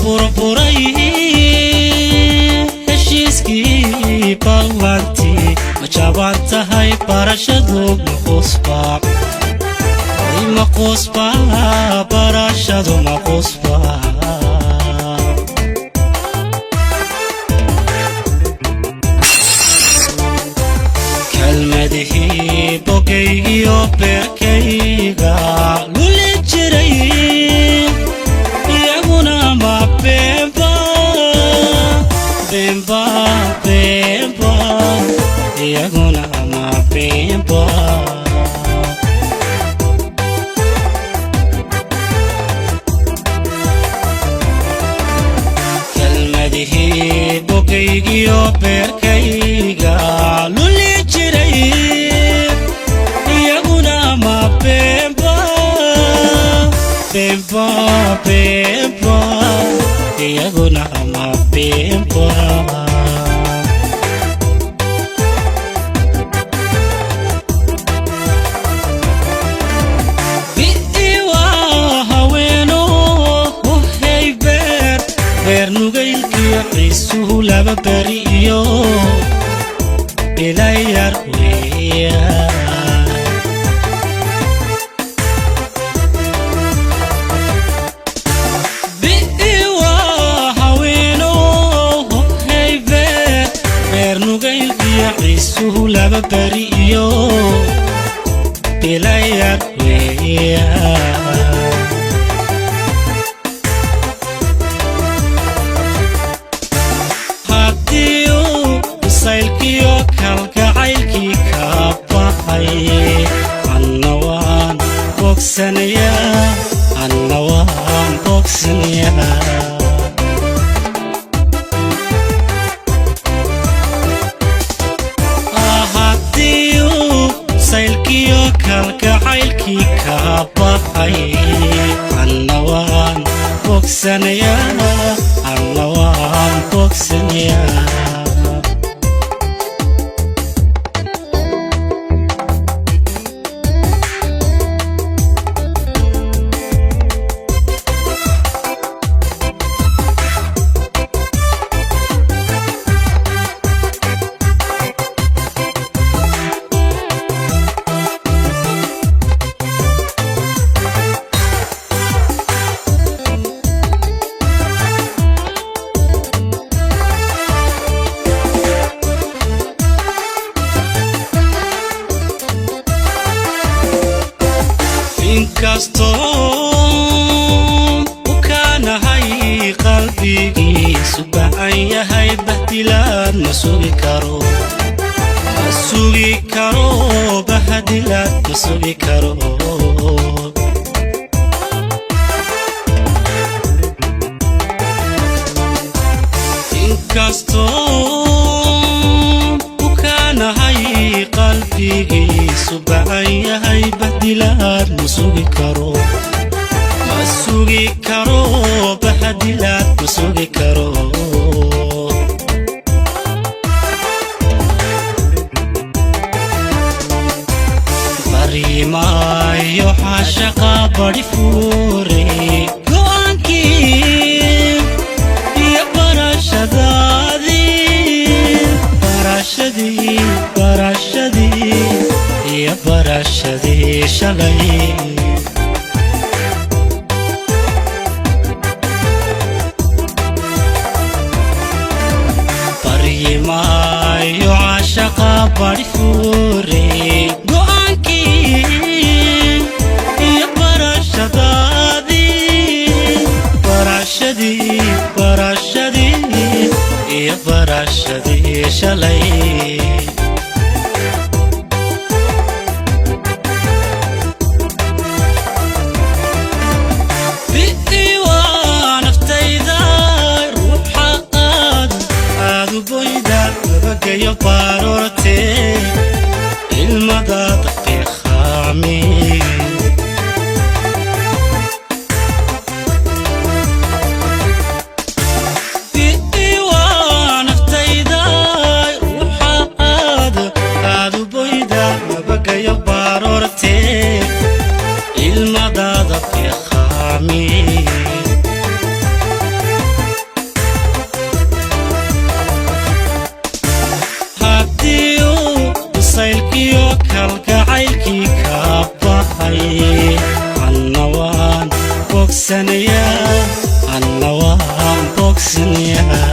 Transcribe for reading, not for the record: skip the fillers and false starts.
burburay heshiiskii ballantii ma jabaan tahay barashadu ma qusba barashadu ma qusba kalmadihi bogaygiyo beerkayga luli jiray iyaguna ma bemba iyaguna ma bemba kalmadihi bogaygiyo beerkayga luli jiray iyaguna ma bemba iyaguna ma bemba isuhu laba bari iyo ilayar weya biiwa haweeno haybe beernugaygiya isuhu laba bari iyo ilayar weya saylkiyo kalgacaylkii ka baxay anna waan bogsanayaa haddii saylkiyo kalgacaylkii ka baxay anna waan bogsanayaa inkastoo ukaanahay qalbigiisu ba'an yahay bahdilaad ma sugi karo bahdilaad ma sugi karo inkastoo ukaanahay qalbigiisu ba'an yahay bahdilaad ma sugi karo bahdilaad ma sugi karo bariimaayo xaashaqa bari fuure go'aankii iyo barashadii shalay bariimaayo caashaqa bari fuure go'aankii iyo barashadii shalay yo parorte يوكل قعيلكي كابحي النوان بوكسنيا النوان بوكسنيا